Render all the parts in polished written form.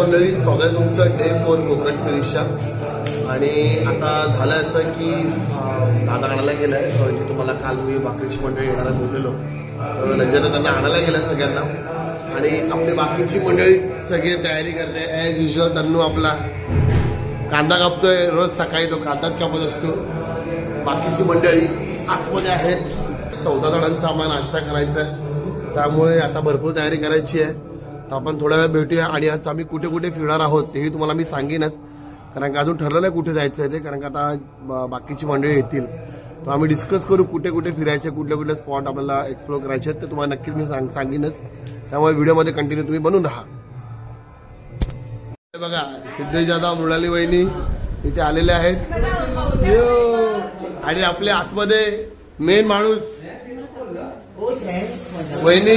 मंडळी, स्वागत तुमचं डे 4 कोकण सिरीजच्या। आणि आता झालं असं की दादा आणायला गेलाय, जे तुम्हाला काल मी बाकीची मंडळी येणारा बोललेलो, नंतर त्यांना आणायला गेलं सगळ्यांना। आणि आपली बाकीची मंडळी सगळी तयारी करते ॲज युजल। तन्नू आपला कांदा कापतोय, रोज सकाळी तो कांदाच कापत असतो। बाकीची मंडळी आतमध्ये आहेत, 14 जणांचा आम्हाला नाश्ता करायचा आहे, त्यामुळे आता भरपूर तयारी करायची आहे। तर आपण थोड्या वेळ भेटूया आणि आज आम्ही कुठे कुठे फिरणार आहोत तेही तुम्हाला मी सांगेनच, कारण का अजून ठरलं नाही कुठे जायचं आहे ते, कारण का आता बाकीची मंडळी येतील तर आम्ही डिस्कस करू कुठे कुठे फिरायचे, कुठले कुठले स्पॉट आपल्याला एक्सप्लोर करायचे आहेत, तर तुम्हाला नक्कीच मी सांगेनच। त्यामुळे व्हिडिओमध्ये कंटिन्यू तुम्ही बनून राहा। बघा, सिद्धेश दादा, मृणाली वहिनी इथे आलेले आहेत आणि आपल्या आतमध्ये मेन माणूस वहिनी,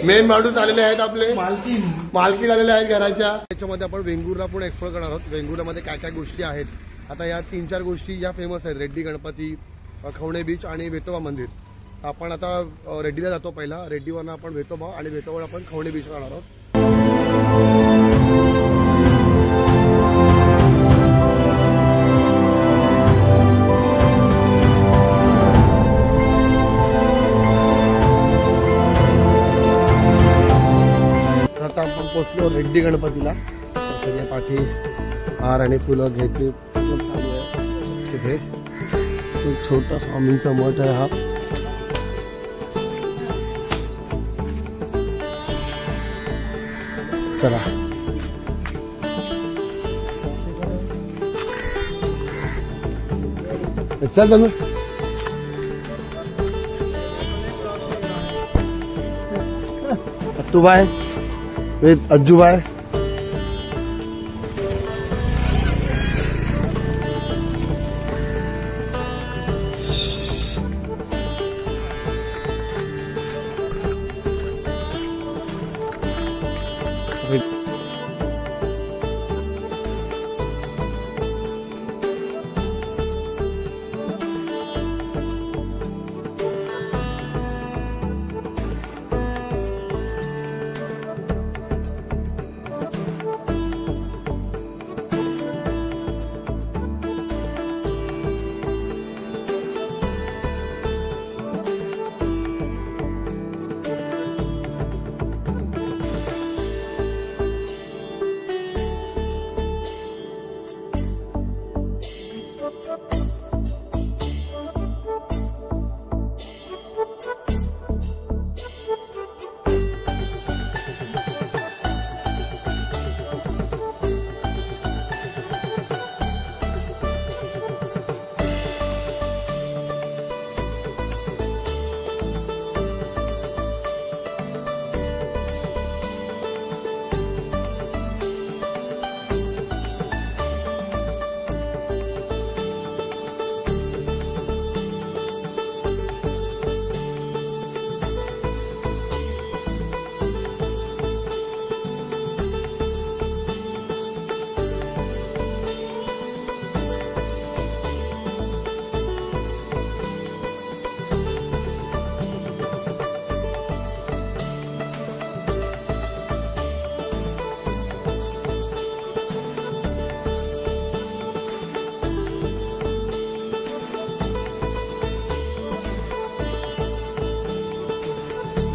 मेन माणूस आलेले आहेत, आपले मालकीण आलेले आहेत घराच्या। त्याच्यामध्ये आपण वेंगुर्ला पण एक्सप्लोर करणार आहोत। वेंगुर्लामध्ये काय काय गोष्टी आहेत, आता या 3-4 गोष्टी ज्या फेमस आहेत, रेड्डी गणपती, खवणे बीच आणि वेतोबा मंदिर। आपण आता रेड्डीला जातो पहिला, रेड्डीवरनं आपण वेतोबा आणि वेतोबावर आपण खवणे बीच राहणार आहोत। आता आपण पोहोचलो रेड्डी गणपतीला, सगळे पाठी हार आणि फुलं घ्यायचे चालू आहे। तिथे एक छोटा स्वामींचा मठ आहे हा। चला चल तुम्ही तू बाय विथ अज्जूबाई।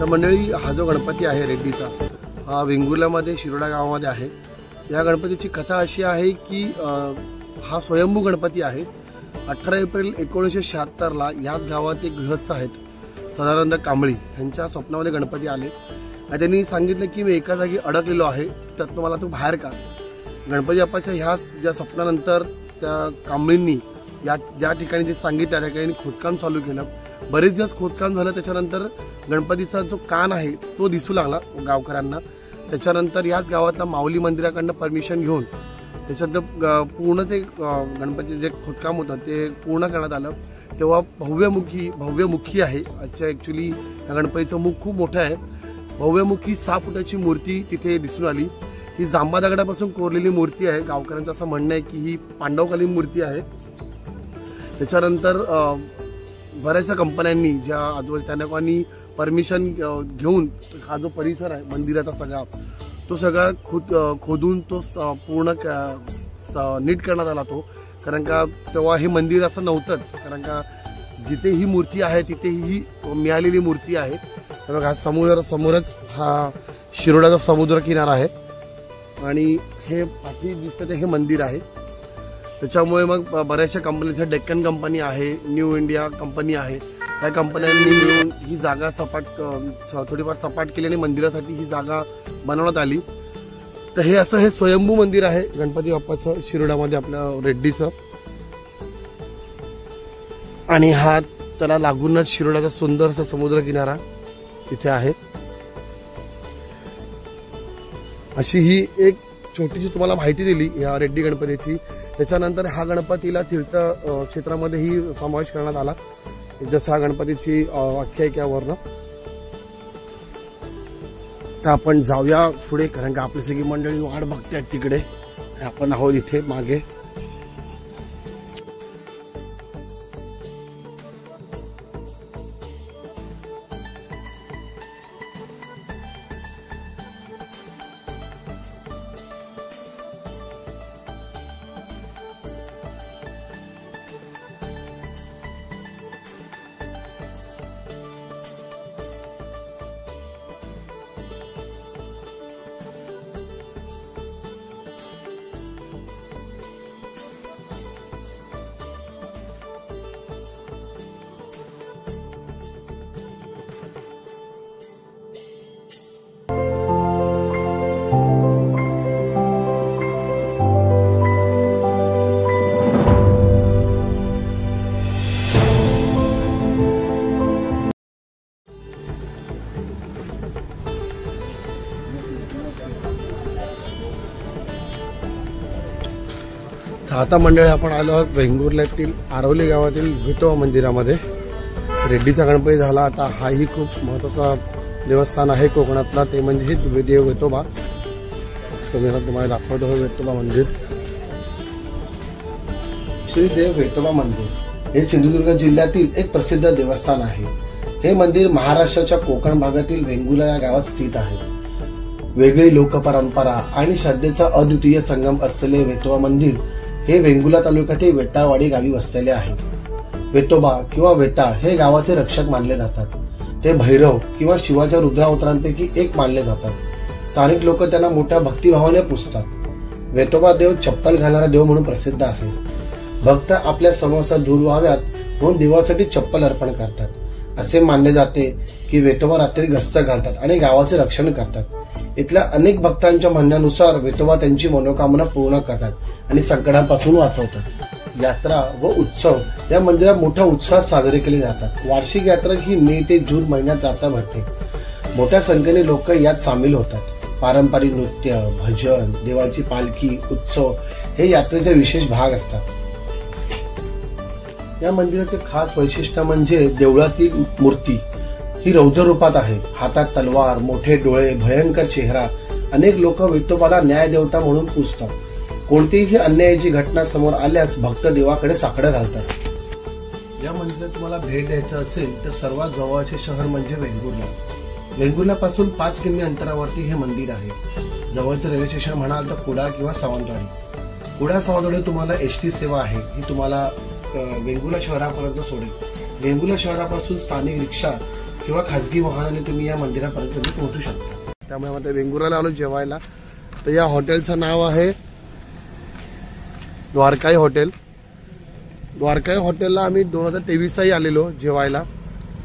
तर मंडळी, हा जो गणपती आहे रेड्डीचा, हा वेंगुर्ल्यामध्ये शिरोडा गावामध्ये आहे। या गणपतीची कथा अशी आहे की हा स्वयंभू गणपती आहे। 18 एप्रिल 1976ला याच गावात एक गृहस्थ आहेत, सदानंद कांबळी, यांच्या स्वप्नामध्ये गणपती आले आणि त्यांनी सांगितलं की मी एका जागी अडकलेलो आहे, त्यातनं मला तू बाहेर काढ। गणपती बाप्पाच्या ह्या ज्या स्वप्नानंतर त्या कांबळींनी ज्या ठिकाणी जे सांगितलं त्या ठिकाणी खोदकाम चालू केलं। बरेच दिवस खोदकाम झालं, त्याच्यानंतर गणपतीचा जो कान आहे तो दिसू लागला गावकऱ्यांना। त्याच्यानंतर याच गावातल्या माऊली मंदिराकडनं परमिशन घेऊन त्याच्यात पूर्ण ते गणपती जे खोदकाम होतं ते पूर्ण करण्यात आलं। तेव्हा भव्यमुखी आहे। अच्छा, ॲक्च्युली या गणपतीचं मुख खूप मोठं आहे। भव्यमुखी 6 फुटाची मूर्ती तिथे दिसून आली। ही जांभा दगडापासून कोरलेली मूर्ती आहे। गावकऱ्यांचं असं म्हणणं आहे की ही पांडवकालीन मूर्ती आहे। त्याच्यानंतर बऱ्याचशा कंपन्यांनी ज्या आजूबाजू त्या लोकांनी परमिशन घेऊन हा जो परिसर आहे मंदिराचा सगळा तो सगळा खोदून तो पूर्ण नीट करण्यात आला तो, कारण का तेव्हा हे मंदिर असं नव्हतंच, कारण का जिथे ही मूर्ती आहे तिथे ही मिळालेली मूर्ती आहे। बघा समोरच हा शिरोड्याचा समुद्र किनारा आहे आणि हे पाठी दिसतं ते हे मंदिर आहे। त्याच्यामुळे मग बऱ्याचशा कंपन्या, डेक्कन कंपनी आहे, न्यू इंडिया कंपनी आहे, त्या कंपन्यांनी मिळून ही जागा थोडीफार सपाट केली आणि मंदिरासाठी ही जागा बनवण्यात आली। तर हे असं हे स्वयंभू मंदिर आहे गणपती बाप्पाचं शिरोड्यामध्ये आपल्या रेड्डीचं, आणि हा त्याला लागूनच शिरोड्याचा सुंदरसा समुद्र किनारा तिथे आहे। अशी ही एक छोटीशी तुम्हाला माहिती दिली या रेड्डी गणपतीची। त्याच्यानंतर हा गणपतीला तीर्थ क्षेत्रामध्येही समावेश करण्यात आला, जसं हा गणपतीची आख्यायिकावरनं। तर आपण जाऊया पुढे, कारण का आपली सगळी मंडळी वाट बघतायत तिकडे, आपण आहोत इथे मागे। आता मंडळी आपण आलो आहोत वेंगुर्ल्यातील आरवली गावातील विठोबा मंदिरामध्ये। रेड्डीचा गणपती झाला, आता हाही खूप महत्वाचा देवस्थान आहे कोकणातला, ते म्हणजे हे देव विठोबा। तुम्हाला दाखवतो हे विठोबा मंदिर, श्री देव विठोबा मंदिर हे सिंधुदुर्ग जिल्ह्यातील एक प्रसिद्ध देवस्थान आहे। हे मंदिर महाराष्ट्राच्या कोकण भागातील वेंगुर्ला या गावात स्थित आहे। वेगळी लोकपरंपरा आणि श्रद्धेचा अद्वितीय संगम असलेले विठोबा मंदिर हे वेंगुर्ला तालुक्यातील वेताळवाडी गावी वसलेले आहे। वेतोबा किंवा वेताळ हे गावाचे रक्षक मानले जातात। ते भैरव किंवा शिवाच्या रुद्रावतारांपैकी एक मानले जातात। स्थानिक लोक त्यांना मोठ्या भक्तिभावाने पुजतात। वेतोबा देव चप्पल घालणारा देव म्हणून प्रसिद्ध आहे। भक्त आपल्या समस्या दूर व्हाव्यात म्हणून देवासाठी चप्पल अर्पण करतात। असे मानले जाते की वेतोबा रात्री गस्त घालतात आणि गावाचे रक्षण करतात। इथल्या अनेक भक्तांच्या म्हणण्यानुसार वेतोबा त्यांची मनोकामना पूर्ण करतात आणि संकटांपासून वाचवतात। यात्रा व उत्सव या मंदिरात मोठ्या उत्साहात साजरे केले जातात। वार्षिक यात्रा ही मे ते जून महिन्यात यात्रा भरते। मोठ्या संख्येने लोक यात सामील होतात। पारंपरिक नृत्य, भजन, देवाची पालखी, उत्सव हे यात्रेचे विशेष भाग असतात। या मंदिराचे खास वैशिष्ट्य म्हणजे देवळातील मूर्ती ही रौद्र रूपात आहे। हातात तलवार, मोठे डोळे, भयंकर चेहरा। अनेक लोक विठोबाला न्याय देवता म्हणून पूजतात। कोणतीही अन्यायाची घटना समोर आल्यास भक्त देवाकडे साकडं घालतात। या मंदिरात तुम्हाला भेट द्यायचं असेल तर सर्वात जवळचे शहर म्हणजे वेंगुर्ला। वेंगुर्ल्यापासून 5 किमी अंतरावरती हे मंदिर आहे। जवळचं रेल्वे स्टेशन म्हणाल तर कुडाळ किंवा सावंतवाडी। कुडाळ सावंतवाडी तुम्हाला एसटी सेवा आहे, ही तुम्हाला वेंगुर्ला शहरापर्यंत सोडेल। वेंगुर्ला शहरापासून स्थानिक रिक्षा किंवा खाजगी वाहनाने तुम्ही या मंदिरापर्यंत पोहोचू शकता। त्यामुळे आता वेंगुर्ल्याला आलो जेवायला। तर या हॉटेलचं नाव आहे द्वारकाई हॉटेल। द्वारकाई हॉटेलला आम्ही 2023 आलेलो जेवायला।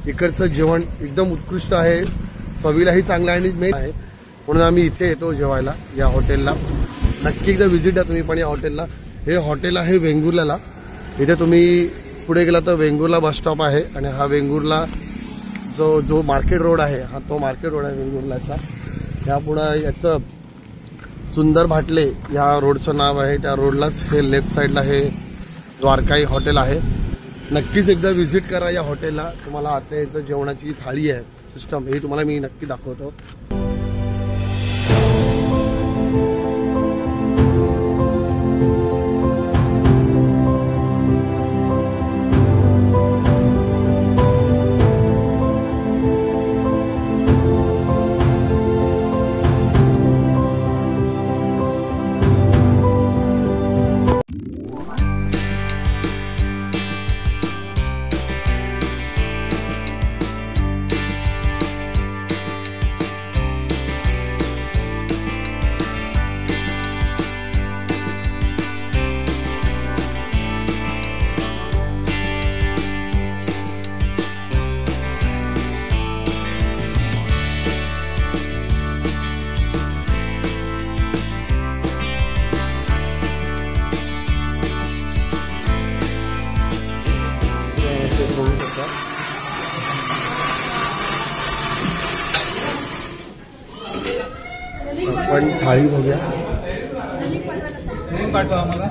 इकडचं जेवण एकदम उत्कृष्ट आहे, चवीलाही चांगलं आणि मेन आहे, म्हणून आम्ही इथे येतो जेवायला या हॉटेलला। नक्की एकदा व्हिजिट द्या तुम्ही पण या हॉटेलला। हे हॉटेल आहे वेंगुर्ल्याला। इथे तुम्ही पुढे गेला तर वेंगुर्ला बस स्टॉप आहे आणि हा वेंगुर्ला जो मार्केट रोड आहे, हा तो मार्केट रोड आहे वेंगुर्ल्याचा। यापुढे याचं सुंदर भाटले या रोडचं नाव आहे, त्या रोडलाच हे लेफ्ट साईडला हे द्वारकाई हॉटेल आहे। नक्कीच एकदा व्हिजिट करा या हॉटेलला। तुम्हाला आता इथं जेवणाची थाळी आहे सिस्टम, हे तुम्हाला मी नक्की दाखवतो। बघू शकता. आपण थाळी बघूया. पाठवा आम्हाला.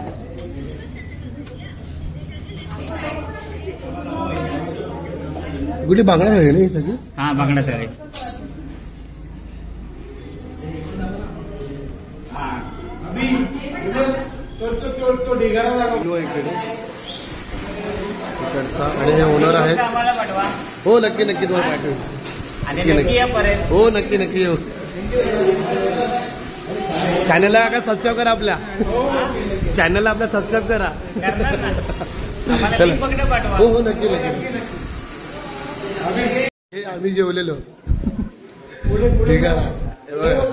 कुठली बांगडा थाळी ना ही सगळी. हा बांगडा थाळी. इकडचा आणि हे ओनर आहेत. आम्हाला पाठवा. हो नक्की नक्की तुम्हाला पाठवू. आणि नक्की या परत. हो नक्की नक्की येऊ. चॅनलला का सबस्क्राईब करा. आपल्या चॅनलला आपल्या सबस्क्राईब करा. करणार ना. आम्हाला तीन पकडे पाठवा. हो हो नक्की नक्की. हे आम्ही जेवलेलो ढिगारा. हे बघा.